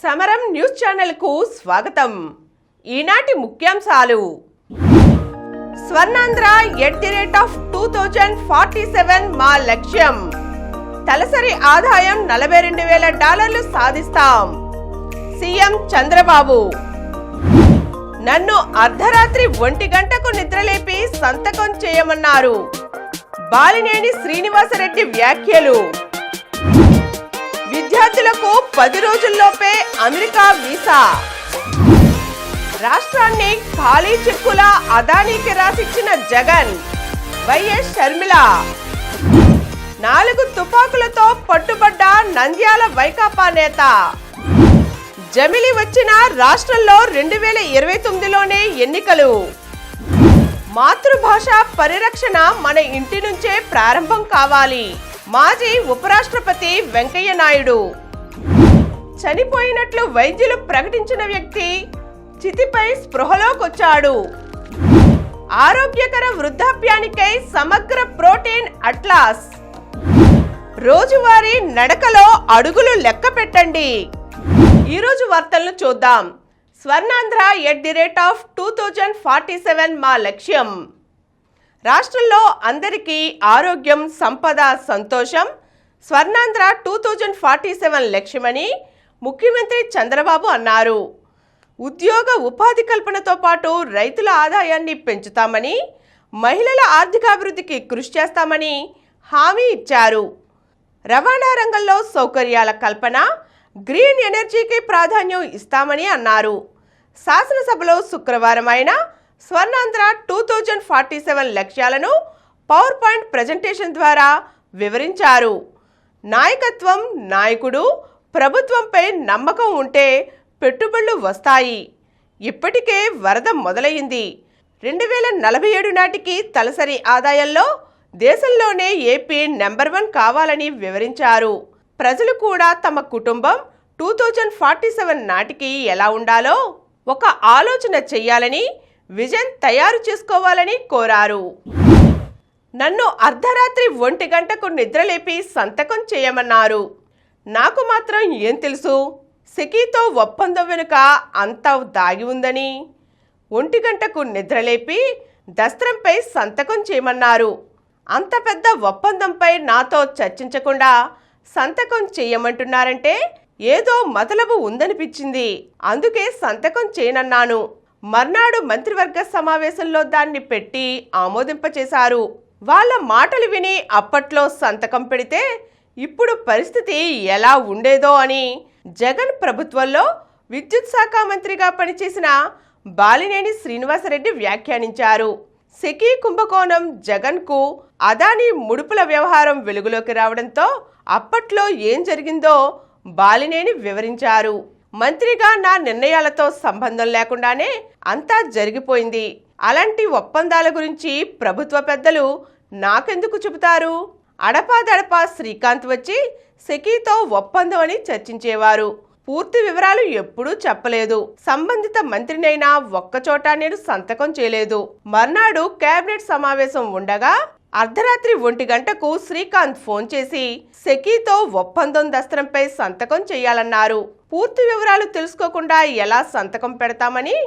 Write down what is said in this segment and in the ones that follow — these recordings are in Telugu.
సమరం న్యూస్ ఛానల్ కు స్వాగతం. ఈనాటి ముఖ్యాంశాలు: స్వర్ణాంధ్ర @2047 మా లక్ష్యం. తలసరి ఆదాయం $42,000 సాధిస్తాం. సీఎం చంద్రబాబు. నన్ను అర్ధరాత్రి 1 గంటకు నిద్రలేపి సంతకం చేయమన్నారు. బాలినేని శ్రీనివాసరెడ్డి వ్యాఖ్యలు. విద్యార్థులకు 10 రోజుల్లోపే అమెరికా వీసా. రాష్ట్రాన్ని ఖాళీ చెక్కులా అదానీకి రాసిచ్చిన జగన్. వైఎస్ షర్మిల. 4 తుపాకులతో పట్టుబడ్డ నంద్యాల వైకాపా నేత. జమిలి వచ్చిన రాష్ట్రంలో 2029లోనే ఎన్నికలు. మాతృభాష పరిరక్షణ మన ఇంటి నుంచే ప్రారంభం కావాలి. మాజీ ఉపరాష్ట్రపతి వెంకయ్య నాయుడు. చనిపోయినట్లు వైద్యులు ప్రకటించిన వ్యక్తి చితిపై స్పృహలోకొచ్చాడు. ఆరోగ్యకర వృద్ధాప్యానికై సమగ్ర ప్రోటీన్ అట్లాస్. రోజువారీ నడకలో అడుగులు లెక్క పెట్టండి. ఈరోజు వార్తలను చూద్దాం. స్వర్ణాంధ్ర @2047 మా లక్ష్యం. రాష్ట్రంలో అందరికీ ఆరోగ్యం, సంపద, సంతోషం స్వర్ణాంధ్ర 2047 లక్ష్యమని ముఖ్యమంత్రి చంద్రబాబు అన్నారు. ఉద్యోగ ఉపాధి కల్పనతో పాటు రైతుల ఆదాయాన్ని పెంచుతామని, మహిళల ఆర్థికాభివృద్ధికి కృషి చేస్తామని హామీ ఇచ్చారు. రవాణా రంగంలో సౌకర్యాల కల్పన, గ్రీన్ ఎనర్జీకి ప్రాధాన్యం ఇస్తామని అన్నారు. శాసనసభలో శుక్రవారం ఆయన స్వర్ణాంధ్ర 2047 లక్ష్యాలను పవర్ పాయింట్ ప్రజెంటేషన్ ద్వారా వివరించారు. నాయకత్వం, నాయకుడు, ప్రభుత్వంపై నమ్మకం ఉంటే పెట్టుబడులు వస్తాయి. ఇప్పటికే వరద మొదలైంది. 2047 నాటికి తలసరి ఆదాయంలో దేశంలోనే ఏపీ నెంబర్ 1 కావాలని వివరించారు. ప్రజలు కూడా తమ కుటుంబం 2047 నాటికి ఎలా ఉండాలో ఒక ఆలోచన చెయ్యాలని, విజన్ తయారు చేసుకోవాలని కోరారు. నన్ను అర్ధరాత్రి 1 గంటకు నిద్రలేపి సంతకం చేయమన్నారు. నాకు మాత్రం ఏం తెలుసు, సెకీతో ఒప్పందం వెనుక అంత దాగి ఉందని. 1 గంటకు నిద్రలేపి దస్త్రంపై సంతకం చేయమన్నారు. అంత పెద్ద ఒప్పందంపై నాతో చర్చించకుండా సంతకం చేయమంటున్నారంటే ఏదో మతలబు ఉందనిపించింది. అందుకే సంతకం చేయనన్నాను. మర్నాడు మంత్రివర్గ సమావేశంలో దాన్ని పెట్టి ఆమోదింపచేశారు. వాళ్ళ మాటలు విని అప్పట్లో సంతకం పెడితే ఇప్పుడు పరిస్థితి ఎలా ఉండేదో అని జగన్ ప్రభుత్వంలో విద్యుత్ శాఖ మంత్రిగా పనిచేసిన బాలినేని శ్రీనివాసరెడ్డి వ్యాఖ్యానించారు. సెకీ కుంభకోణం, జగన్కు అదానీ ముడుపుల వ్యవహారం వెలుగులోకి రావడంతో అప్పట్లో ఏం జరిగిందో బాలినేని వివరించారు. మంత్రిగా నా నిర్ణయాలతో సంబంధం లేకుండానే అంతా జరిగిపోయింది. అలాంటి ఒప్పందాల గురించి ప్రభుత్వ పెద్దలు నాకెందుకు చెబుతారు? అడపాదడపా శ్రీకాంత్ వచ్చి సెకీతో ఒప్పందం అని చర్చించేవారు. పూర్తి వివరాలు ఎప్పుడూ చెప్పలేదు. సంబంధిత మంత్రినైనా ఒక్కచోట నేను సంతకం చేయలేదు. మర్నాడు కేబినెట్ సమావేశం ఉండగా అర్ధరాత్రి 1 గంటకు శ్రీకాంత్ ఫోన్ చేసి సెకీతో ఒప్పందం దస్త్రంపై సంతకం చేయాలన్నారు. పూర్తి వివరాలు తెలుసుకోకుండా ఎలా సంతకం పెడతామని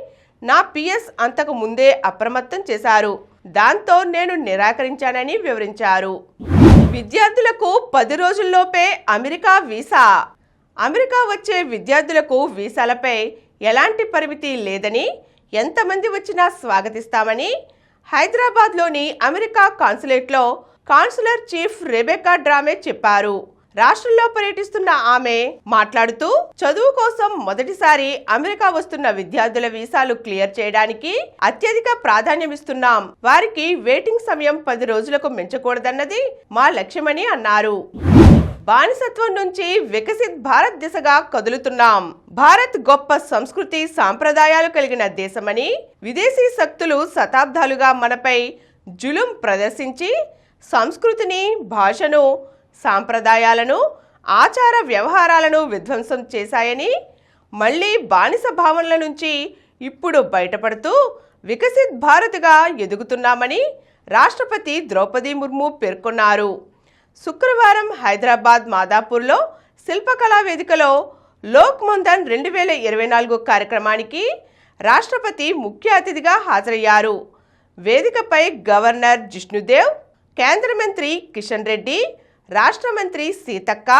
నా పిఎస్ అంతకు ముందే అప్రమత్తం చేశారు. దాంతో నేను నిరాకరించానని వివరించారు. విద్యార్థులకు 10 రోజుల్లోపే అమెరికా వీసా. అమెరికా వచ్చే విద్యార్థులకు వీసాలపై ఎలాంటి పరిమితి లేదని, ఎంతమంది వచ్చినా స్వాగతిస్తామని హైదరాబాద్లోని అమెరికా కాన్సులేట్లో కాన్సులర్ చీఫ్ రెబెకా డ్రామే చెప్పారు. రాష్ట్రంలో పర్యటిస్తున్న ఆమె మాట్లాడుతూ, చదువు కోసం మొదటిసారి అమెరికా వస్తున్న విద్యార్థుల వీసాలు క్లియర్ చేయడానికి అత్యధిక ప్రాధాన్యమిస్తున్నాం. వారికి వెయిటింగ్ సమయం 10 రోజులకు మించకూడదన్నది మా లక్ష్యమని అన్నారు. బానిసత్వం నుంచి వికసిత్ భారత్ దిశగా కదులుతున్నాం. భారత్ గొప్ప సంస్కృతి, సాంప్రదాయాలు కలిగిన దేశమని, విదేశీ శక్తులు శతాబ్దాలుగా మనపై జులుం ప్రదర్శించి సంస్కృతిని, భాషను, సాంప్రదాయాలను, ఆచార వ్యవహారాలను విధ్వంసం చేశాయని, మళ్ళీ బానిస భావనల నుంచి ఇప్పుడు బయటపడుతూ వికసిత్ భారత్గా ఎదుగుతున్నామని రాష్ట్రపతి ద్రౌపది ముర్ము పేర్కొన్నారు. శుక్రవారం హైదరాబాద్ మాదాపూర్లో శిల్పకళా వేదికలో లోక్ మంథన్ 2024 కార్యక్రమానికి రాష్ట్రపతి ముఖ్య అతిథిగా హాజరయ్యారు. వేదికపై గవర్నర్ జిష్ణుదేవ్, కేంద్ర మంత్రి కిషన్ రెడ్డి, రాష్ట్ర మంత్రి Seethakka,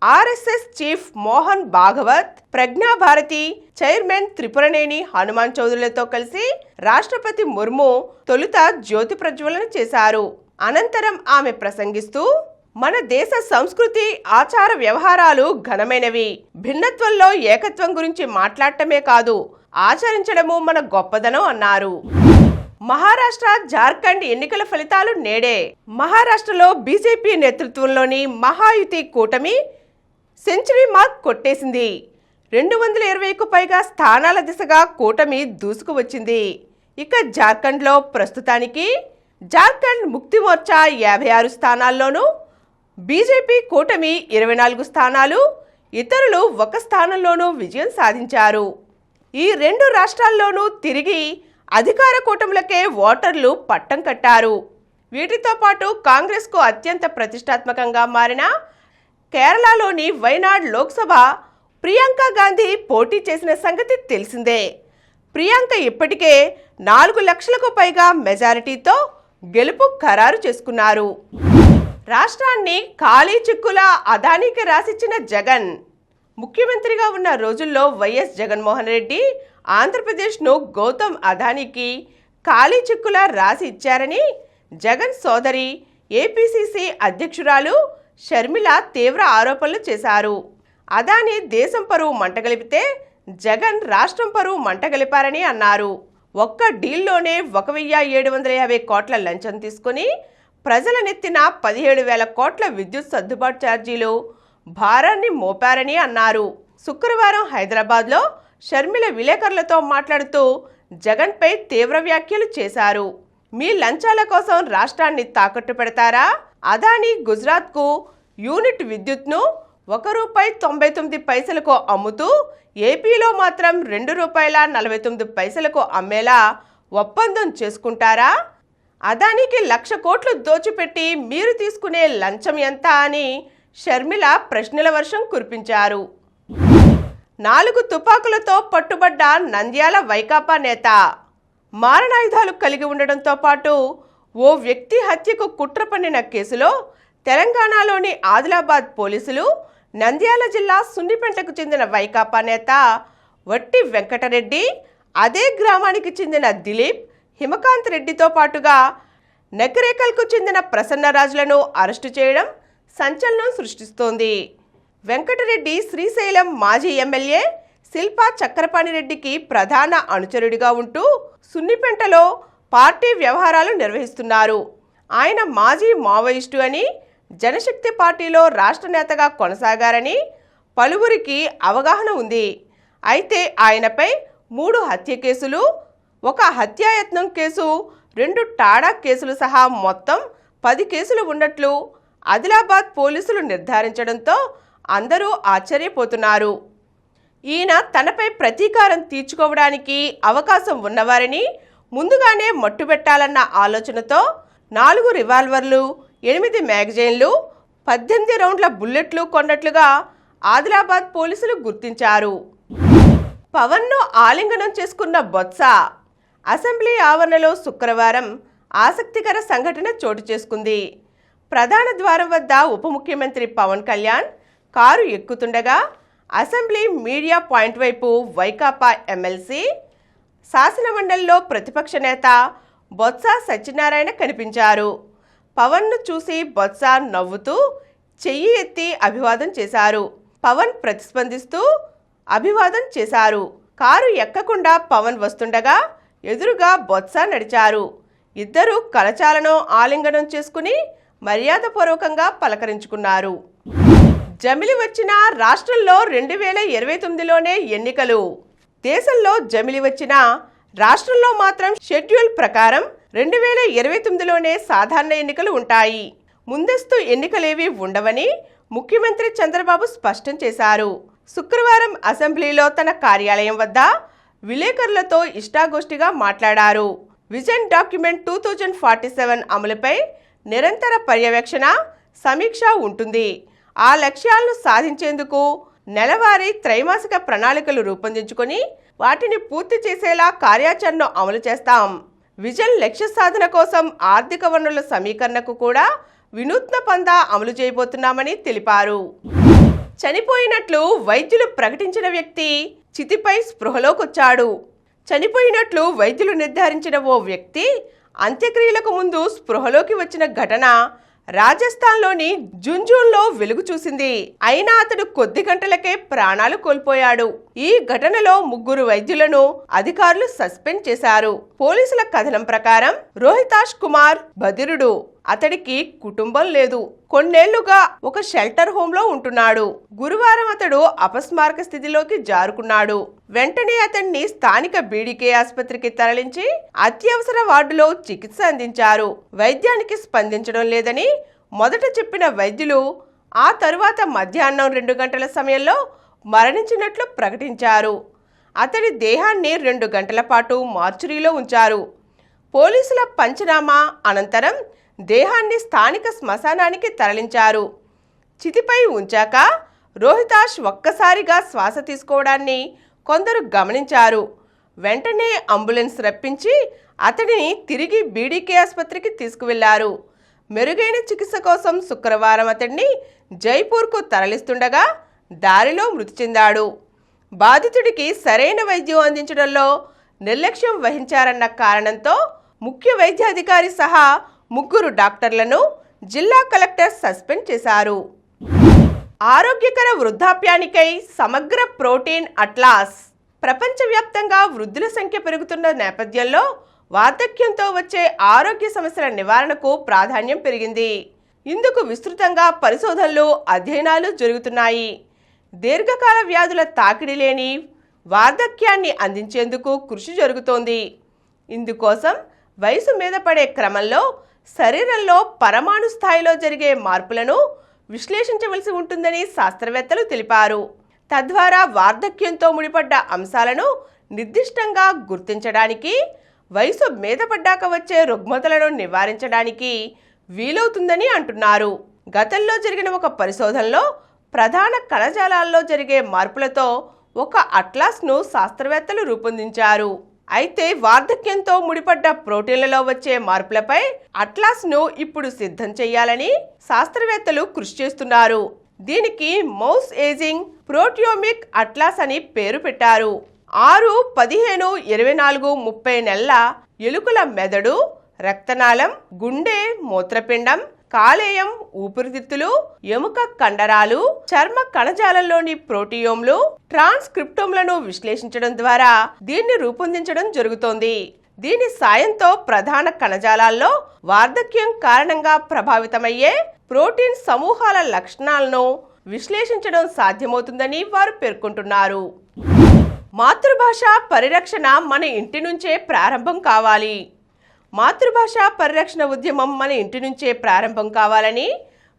RSS chief Mohan Bhagwat, Prajna Bharati chairman Tripuraneni Hanuman చౌదరిలతో కలిసి రాష్ట్రపతి ముర్ము తొలుత జ్యోతి ప్రజ్వలన చేశారు. అనంతరం ఆమె ప్రసంగిస్తూ, మన దేశ సంస్కృతి, ఆచార వ్యవహారాలు ఘనమైనవి. భిన్నత్వంలో ఏకత్వం గురించి మాట్లాడటమే కాదు, ఆచరించడము మన గొప్పదనం అన్నారు. మహారాష్ట్ర, జార్ఖండ్ ఎన్నికల ఫలితాలు నేడే. మహారాష్ట్రలో బీజేపీ నేతృత్వంలోని మహాయుతి కూటమి సెంచరీ మార్క్ కొట్టేసింది. 220కు పైగా స్థానాల దిశగా కూటమి దూసుకువచ్చింది. ఇక జార్ఖండ్లో ప్రస్తుతానికి జార్ఖండ్ ముక్తి మోర్చా 56 స్థానాల్లోనూ, బీజేపీ కూటమి 24 స్థానాలు, ఇతరులు 1 స్థానంలోనూ విజయం సాధించారు. ఈ 2 రాష్ట్రాల్లోనూ తిరిగి అధికార కూటములకే ఓటర్లు పట్టం కట్టారు. వీటితో పాటు కాంగ్రెస్కు అత్యంత ప్రతిష్టాత్మకంగా మారిన కేరళలోని వైనాడ్ లోక్సభ ప్రియాంక గాంధీ పోటీ చేసిన సంగతి తెలిసిందే. ప్రియాంక ఇప్పటికే 4 లక్షలకు పైగా మెజారిటీతో గెలుపు ఖరారు చేసుకున్నారు. రాష్ట్రాన్ని ఖాళీ చిక్కుల అదానీకి రాసిచ్చిన జగన్. ముఖ్యమంత్రిగా ఉన్న రోజుల్లో వైఎస్ జగన్మోహన్ రెడ్డి ఆంధ్రప్రదేశ్ను గౌతమ్ అదానీకి ఖాళీ చిక్కుల రాసి ఇచ్చారని జగన్ సోదరి ఏపీసీసీ అధ్యక్షురాలు షర్మిల తీవ్ర ఆరోపణలు చేశారు. అదానీ దేశం పరువు మంటగలిపితే జగన్ రాష్ట్రం పరువు మంటగలిపారని అన్నారు. ఒక్క డీల్లోనే 1,750 కోట్ల లంచం తీసుకుని ప్రజల నెత్తిన 17,000 కోట్ల విద్యుత్ సర్దుబాటు ఛార్జీలు భారాన్ని మోపారని అన్నారు. శుక్రవారం హైదరాబాద్లో షర్మిల విలేకరులతో మాట్లాడుతూ జగన్పై తీవ్ర వ్యాఖ్యలు చేశారు. మీ లంచాల కోసం రాష్ట్రాన్ని తాకట్టు పెడతారా? అదానీ గుజరాత్కు యూనిట్ విద్యుత్ను ₹1.99 అమ్ముతూ ఏపీలో మాత్రం ₹2.49 అమ్మేలా ఒప్పందం చేసుకుంటారా? అదానికి 1,00,000 కోట్లు దోచిపెట్టి మీరు తీసుకునే లంచం ఎంత అని షర్మిల ప్రశ్నల వర్షం కురిపించారు. 4 తుపాకులతో పట్టుబడ్డ నంద్యాల వైకాపా నేత. మారణాయుధాలు కలిగి ఉండడంతో పాటు ఓ వ్యక్తి హత్యకు కుట్ర పన్నిన కేసులో తెలంగాణలోని ఆదిలాబాద్ పోలీసులు నంద్యాల జిల్లా సున్నిపెంటకు చెందిన వైకాపా నేత వట్టి వెంకటరెడ్డి, అదే గ్రామానికి చెందిన దిలీప్, హిమకాంత్ రెడ్డితో పాటుగా నకరేకల్కు చెందిన ప్రసన్నరాజులను అరెస్టు చేయడం సంచలనం సృష్టిస్తోంది. వెంకటరెడ్డి శ్రీశైలం మాజీ ఎమ్మెల్యే శిల్పా చక్రపాణిరెడ్డికి ప్రధాన అనుచరుడిగా ఉంటూ సున్నిపెంటలో పార్టీ వ్యవహారాలు నిర్వహిస్తున్నారు. ఆయన మాజీ మావోయిస్టు అని, జనశక్తి పార్టీలో రాష్ట్ర నేతగా కొనసాగారని పలువురికి అవగాహన ఉంది. అయితే ఆయనపై 3 హత్య కేసులు, 1 హత్యాయత్నం కేసు, 2 టాడా కేసులు సహా మొత్తం 10 కేసులు ఉన్నట్లు ఆదిలాబాద్ పోలీసులు నిర్ధారించడంతో అందరూ ఆశ్చర్యపోతున్నారు. ఈయన తనపై ప్రతీకారం తీర్చుకోవడానికి అవకాశం ఉన్నవారిని ముందుగానే మట్టుబెట్టాలన్న ఆలోచనతో 4 రివాల్వర్లు, 8 మ్యాగజైన్లు, 18 రౌండ్ల బుల్లెట్లు కొన్నట్లుగా ఆదిలాబాద్ పోలీసులు గుర్తించారు. పవన్ను ఆలింగనం చేసుకున్న బొత్స. అసెంబ్లీ ఆవరణలో శుక్రవారం ఆసక్తికర సంఘటన చోటు చేసుకుంది. ప్రధాన ద్వారం వద్ద ఉప ముఖ్యమంత్రి పవన్ కళ్యాణ్ కారు ఎక్కుతుండగా అసెంబ్లీ మీడియా పాయింట్ వైపు వైకాపా ఎమ్మెల్సీ, శాసనమండలిలో ప్రతిపక్ష నేత బొత్స సత్యనారాయణ కనిపించారు. పవన్ను చూసి బొత్స నవ్వుతూ చెయ్యి ఎత్తి అభివాదం చేశారు. పవన్ ప్రతిస్పందిస్తూ అభివాదం చేశారు. కారు ఎక్కకుండా పవన్ వస్తుండగా ఎదురుగా బొత్స నడిచారు. ఇద్దరు కరచాలనం ఆలింగనం చేసుకుని మర్యాదపూర్వకంగా పలకరించుకున్నారు. జమిలి వచ్చిన రాష్ట్రంలో 2029లోనే ఎన్నికలు. దేశంలో జమిలి వచ్చిన రాష్ట్రంలో మాత్రం షెడ్యూల్ ప్రకారం 2029లోనే సాధారణ ఎన్నికలు ఉంటాయి. ముందస్తు ఎన్నికలేవీ ఉండవని ముఖ్యమంత్రి చంద్రబాబు స్పష్టం చేశారు. శుక్రవారం అసెంబ్లీలో తన కార్యాలయం వద్ద విలేకరులతో ఇష్టాగోష్ఠిగా మాట్లాడారు. విజన్ డాక్యుమెంట్ 2047 అమలుపై నిరంతర పర్యవేక్షణ, సమీక్ష ఉంటుంది. ఆ లక్ష్యాలను సాధించేందుకు నెలవారీ త్రైమాసిక ప్రణాళికలు రూపొందించుకొని వాటిని పూర్తి చేసేలా కార్యాచరణను అమలు చేస్తాం. విజన్ లక్ష్య సాధన కోసం ఆర్థిక వనరుల సమీకరణకు కూడా వినూత్న పందా అమలు చేయబోతున్నామని తెలిపారు. చనిపోయినట్లు వైద్యులు ప్రకటించిన వ్యక్తి చితిపై స్పృహలోకొచ్చాడు. చనిపోయినట్లు వైద్యులు నిర్ధారించిన ఓ వ్యక్తి అంత్యక్రియలకు ముందు స్పృహలోకి వచ్చిన ఘటన రాజస్థాన్లోని జుంజున్లో వెలుగు చూసింది. అయినా అతడు కొద్ది గంటలకే ప్రాణాలు కోల్పోయాడు. ఈ ఘటనలో 3 వైద్యులను అధికారులు సస్పెండ్ చేశారు. పోలీసుల కథనం ప్రకారం రోహితాష్ కుమార్ బదిరుడు. అతడికి కుటుంబం లేదు. కొన్నేళ్లుగా ఒక షెల్టర్ హోమ్ లో ఉంటున్నాడు. గురువారం అతడు అపస్మారక స్థితిలోకి జారుకున్నాడు. వెంటనే అతన్ని స్థానిక బీడీకే ఆసుపత్రికి తరలించి అత్యవసర వార్డులో చికిత్స అందించారు. వైద్యానికి స్పందించడం లేదని మొదట చెప్పిన వైద్యులు ఆ తరువాత మధ్యాహ్నం 2 గంటల సమయంలో మరణించినట్లు ప్రకటించారు. అతడి దేహాన్ని 2 గంటల పాటు మార్చురీలో ఉంచారు. పోలీసుల పంచనామా అనంతరం దేహాన్ని స్థానిక శ్మశానానికి తరలించారు. చితిపై ఉంచాక రోహితాష్ ఒక్కసారిగా శ్వాస తీసుకోవడాన్ని కొందరు గమనించారు. వెంటనే అంబులెన్స్ రప్పించి అతడిని తిరిగి బీడీకే ఆసుపత్రికి తీసుకువెళ్లారు. మెరుగైన చికిత్స కోసం శుక్రవారం అతడిని జైపూర్కు తరలిస్తుండగా దారిలో మృతి చెందాడు. బాధితుడికి సరైన వైద్యం అందించడంలో నిర్లక్ష్యం వహించారన్న కారణంతో ముఖ్య వైద్యాధికారి సహా 3 డాక్టర్లను జిల్లా కలెక్టర్ సస్పెండ్ చేశారు. ఆరోగ్యకర వృద్ధాప్యానికై సమగ్ర ప్రోటీన్ అట్లాస్. ప్రపంచవ్యాప్తంగా వృద్ధుల సంఖ్య పెరుగుతున్న నేపథ్యంలో వార్ధక్యంతో వచ్చే ఆరోగ్య సమస్యల నివారణకు ప్రాధాన్యం పెరిగింది. ఇందుకు విస్తృతంగా పరిశోధనలు, అధ్యయనాలు జరుగుతున్నాయి. దీర్ఘకాల వ్యాధుల తాకిడి లేని వార్ధక్యాన్ని అందించేందుకు కృషి జరుగుతోంది. ఇందుకోసం వయసు మీద పడే క్రమంలో శరీరంలో పరమాణు స్థాయిలో జరిగే మార్పులను విశ్లేషించవలసి ఉంటుందని శాస్త్రవేత్తలు తెలిపారు. తద్వారా వార్ధక్యంతో ముడిపడ్డ అంశాలను నిర్దిష్టంగా గుర్తించడానికి, వయసు మీద పడ్డాక వచ్చే రుగ్మతలను నివారించడానికి వీలవుతుందని అంటున్నారు. గతంలో జరిగిన ఒక పరిశోధనలో ప్రధాన కణజాలాల్లో జరిగే మార్పులతో ఒక అట్లాస్ను శాస్త్రవేత్తలు రూపొందించారు. అయితే వార్ధక్యంతో ముడిపడ్డ ప్రోటీన్లలో వచ్చే మార్పులపై అట్లాస్ను ఇప్పుడు సిద్ధం చేయాలని శాస్త్రవేత్తలు కృషి చేస్తున్నారు. దీనికి మౌస్ ఏజింగ్ ప్రోటియోమిక్ అట్లాస్ అని పేరు పెట్టారు. 6, 15, 24, 30 నెలల ఎలుకల మెదడు, రక్తనాళం, గుండె, మూత్రపిండం, కాలేయం, ఊపిరితిత్తులు, ఎముక కండరాలు, చర్మ కణజాలంలోని ప్రోటియోమ్లు, ట్రాన్స్క్రిప్టోమ్లను విశ్లేషించడం ద్వారా దీన్ని రూపొందించడం జరుగుతోంది. దీని సాయంతో ప్రధాన కణజాలాల్లో వార్ధక్యం కారణంగా ప్రభావితమయ్యే ప్రోటీన్ సమూహాల లక్షణాలను విశ్లేషించడం సాధ్యమవుతుందని వారు పేర్కొంటున్నారు. మాతృభాష పరిరక్షణ మన ఇంటి నుంచే ప్రారంభం కావాలి. మాతృభాష పరిరక్షణ ఉద్యమం మన ఇంటి నుంచే ప్రారంభం కావాలని,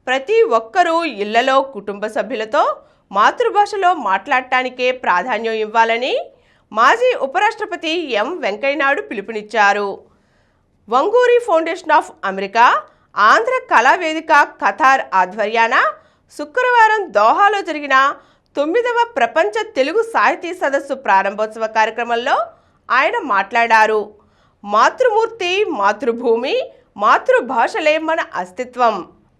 ప్రతి ఒక్కరూ ఇళ్లలో కుటుంబ సభ్యులతో మాతృభాషలో మాట్లాడటానికే ప్రాధాన్యం ఇవ్వాలని మాజీ ఉపరాష్ట్రపతి ఎం వెంకయ్యనాయుడు పిలుపునిచ్చారు. Vanguri foundation of America, Andhra Kalavedika Qatar ఆధ్వర్యాన శుక్రవారం దోహాలో జరిగిన 9వ ప్రపంచ తెలుగు సాహితీ సదస్సు ప్రారంభోత్సవ కార్యక్రమంలో ఆయన మాట్లాడారు. మాతృమూర్తి, మాతృభూమి, మాతృభాషలే మన అస్తిత్వం.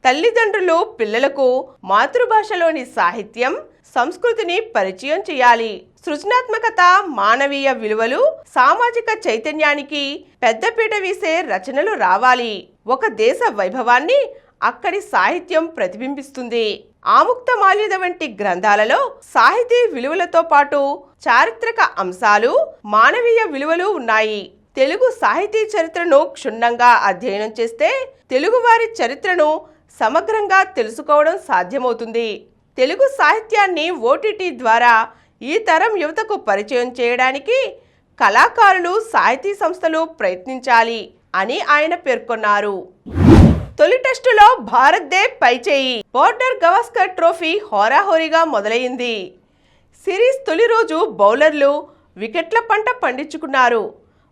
తల్లిదండ్రులు పిల్లలకు మాతృభాషలోని సాహిత్యం, సంస్కృతిని పరిచయం చేయాలి. సృజనాత్మకత, మానవీయ విలువలు, సామాజిక చైతన్యానికి పెద్దపీట వేసే రచనలు రావాలి. ఒక దేశ వైభవాన్ని అక్కడి సాహిత్యం ప్రతిబింబిస్తుంది. ఆముక్తమాల్యద వంటి గ్రంథాలలో సాహితీ విలువలతో పాటు చారిత్రక అంశాలు, మానవీయ విలువలు ఉన్నాయి. తెలుగు సాహితీ చరిత్రను క్షుణ్ణంగా అధ్యయనం చేస్తే తెలుగువారి చరిత్రను సమగ్రంగా తెలుసుకోవడం సాధ్యమవుతుంది. తెలుగు సాహిత్యాన్ని ఓటీటీ ద్వారా ఈ తరం యువతకు పరిచయం చేయడానికి కళాకారులు, సాహితీ సంస్థలు ప్రయత్నించాలి అని ఆయన పేర్కొన్నారు. తొలి టెస్టులో భారత్దే పైచేయి. బోర్డర్ గవాస్కర్ ట్రోఫీ హోరాహోరీగా మొదలైంది. సిరీస్ తొలి రోజు బౌలర్లు వికెట్ల పంట పండించుకున్నారు.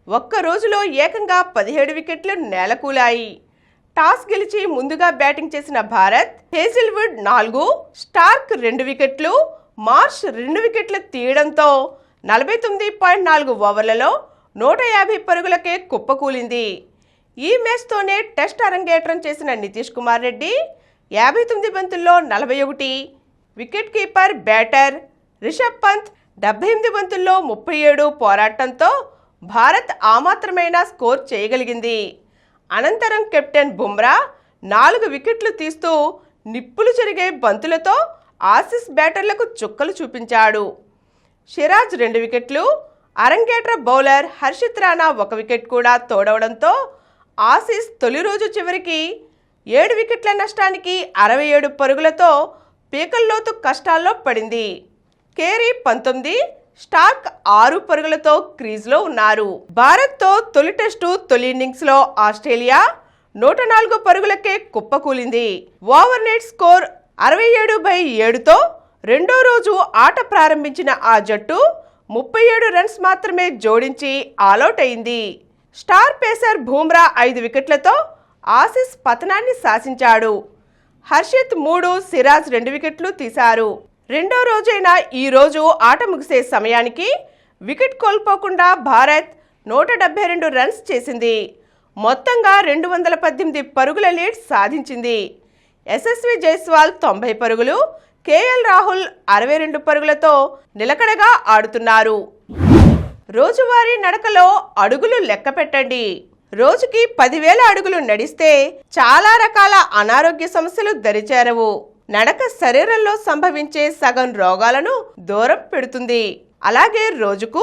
ఒక్క రోజులో ఏకంగా 17 వికెట్లు నేలకూలాయి. టాస్ గెలిచి ముందుగా బ్యాటింగ్ చేసిన భారత్ హేజిల్వుడ్ 4, స్టార్క్ 2 వికెట్లు, మార్ష్ 2 వికెట్లు తీయడంతో 49.4 ఓవర్లలో 150 పరుగులకే కుప్పకూలింది. ఈ మ్యాచ్తోనే టెస్ట్ అరంగేట్రం చేసిన నితీష్ కుమార్ రెడ్డి 59 బంతుల్లో 41, wicket keeper batter Rishabh Pant 78 బంతుల్లో 37 పోరాటంతో భారత్ ఆమాత్రమైన స్కోర్ చేయగలిగింది. అనంతరం కెప్టెన్ బుమ్రా 4 వికెట్లు తీస్తూ నిప్పులు చెరిగే బంతులతో ఆసీస్ బ్యాటర్లకు చుక్కలు చూపించాడు. సిరాజ్ 2 వికెట్లు, అరంగేట్ర బౌలర్ హర్షిత్ రాణా 1 వికెట్ కూడా తోడవడంతో ఆసీస్ తొలి రోజు చివరికి 7 వికెట్ల నష్టానికి 67 పరుగులతో పీకల్లోతు కష్టాల్లో పడింది. కేరీ 19, స్టార్క్ 6 పరుగులతో క్రీజ్లో ఉన్నారు. భారత్తో తొలి టెస్టు తొలి ఇన్నింగ్స్లో ఆస్ట్రేలియా 104 పరుగులకే కుప్పకూలింది. ఓవర్ నెట్ స్కోర్ 67/7తో రెండో రోజు ఆట ప్రారంభించిన ఆ జట్టు 37 రన్స్ మాత్రమే జోడించి ఆలౌట్ అయింది. స్టార్ పేసర్ బుమ్రా 5 వికెట్లతో ఆసీస్ పతనాన్ని శాసించాడు. హర్షిత్ 3, సిరాజ్ 2 వికెట్లు తీశారు. రెండో రోజైన ఈ రోజు ఆట ముగిసే సమయానికి వికెట్ కోల్పోకుండా భారత్ 172 రన్స్ చేసింది. మొత్తంగా 218 పరుగుల లీడ్ సాధించింది. యశస్వి జైస్వాల్ 90 పరుగులు, కేఎల్ రాహుల్ 62 పరుగులతో నిలకడగా ఆడుతున్నారు. రోజువారీ నడకలో అడుగులు లెక్క పెట్టండి. రోజుకి 10,000 అడుగులు నడిస్తే చాలా రకాల అనారోగ్య సమస్యలు దరిచేరవు. నడక శరీరంలో సంభవించే సగం రోగాలను దూరం పెడుతుంది. అలాగే రోజుకు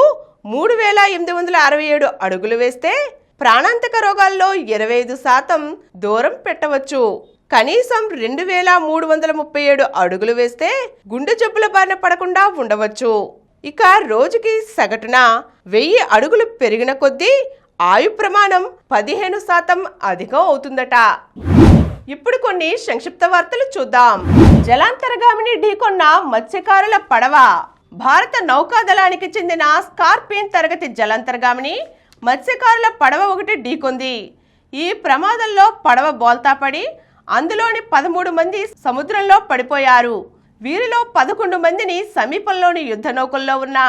3,867 అడుగులు వేస్తే ప్రాణాంతక రోగాల్లో 25% దూరం పెట్టవచ్చు. కనీసం 2,337 అడుగులు వేస్తే గుండె జబ్బుల బారిన పడకుండా ఉండవచ్చు. ఇక రోజుకి సగటున 1000 అడుగులు పెరిగిన కొద్దీ ఆయు ప్రమాణం 15% అధికం అవుతుందట. ఇప్పుడు కొన్ని సంక్షిప్త వార్తలు చూద్దాం. జలాంతర్గామిని ఢీకొన్న మత్స్యకారుల పడవ. భారత నౌకాదళానికి చెందిన స్కార్పియన్ తరగతి జలాంతర్గామిని మత్స్యకారుల పడవ ఒకటి ఢీకొంది. ఈ ప్రమాదంలో పడవ బోల్తా పడి అందులోని 13 మంది సముద్రంలో పడిపోయారు. వీరిలో 11 మందిని సమీపంలోని యుద్ధ నౌకల్లో ఉన్న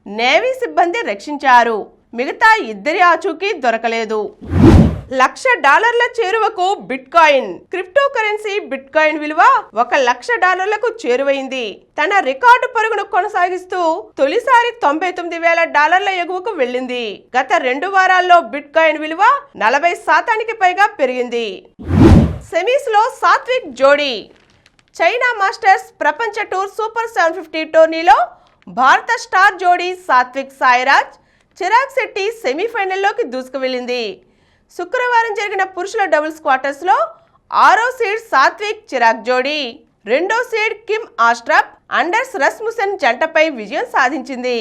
నేవీ సిబ్బంది రక్షించారు. మిగతా 2 ఆచూకీ దొరకలేదు. $1,00,000 చేరువకు బిట్కాయిన్. క్రిప్టో కరెన్సీ బిట్కాయిన్ విలువ $1,00,000 చేరువైంది. తన రికార్డు పరుగును కొనసాగిస్తూ తొలిసారి $99,000 ఎగువకు వెళ్ళింది. గత 2 వారాల్లో బిట్కాయిన్ విలువ 40% పైగా పెరిగింది. సెమీస్ లో సాత్విక్ జోడీ. చైనా మాస్టర్స్ ప్రపంచ టూర్ సూపర్ 750 టోర్నీలో భారత స్టార్ జోడీ సాత్విక్ సాయిరాజ్, చిరాగ్ శెట్టి సెమీఫైనల్లోకి దూసుకు వెళ్ళింది. శుక్రవారం జరిగిన పురుషుల డబుల్స్ క్వార్టర్స్లో 6వ సీడ్ సాత్విక్ చిరాగ్ జోడీ 2వ సీడ్ కిమ్ ఆస్ట్రప్ అండర్స్ రస్ముసెన్ జంటపై విజయం సాధించింది.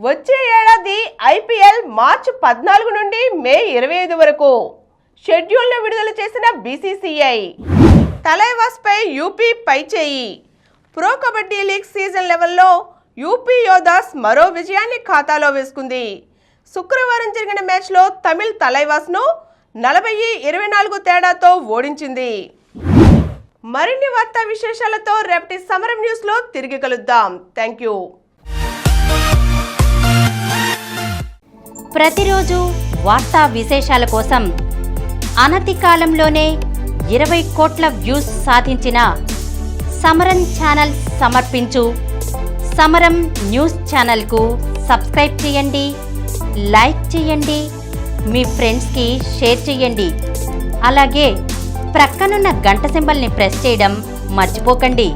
వచ్చే ఏడాది ఐపీఎల్ మార్చి 14 నుండి మే 25 వరకు షెడ్యూల్ను విడుదల చేసిన బీసీసీఐ. తలైవాస్ పై యూపీ పైచేయి. ప్రో కబడ్డీ లీగ్ సీజన్ 11లో యూపీ యోధాస్ మరో విజయాన్ని ఖాతాలో వేసుకుంది. శుక్రవారం జరిగిన మ్యాచ్లో తమిళ్ తలైవాస్ను 40-24 తేడాతో ఓడించింది. మరిన్ని వార్తా విశేషాలతో రేపటి సమరం న్యూస్లో తిరిగి కలుద్దాం. Thank you. ప్రతిరోజు వార్తా విశేషాల కోసం అనతి కాలంలోనే 20 కోట్ల వ్యూస్ సాధించిన సమరం ఛానల్ సమర్పించు సమరం న్యూస్ ఛానల్కు సబ్స్క్రైబ్ చేయండి, లైక్ చేయండి, మీ ఫ్రెండ్స్కి షేర్ చేయండి. అలాగే ప్రక్కనున్న గంట సింబల్ని ప్రెస్ చేయడం మర్చిపోకండి.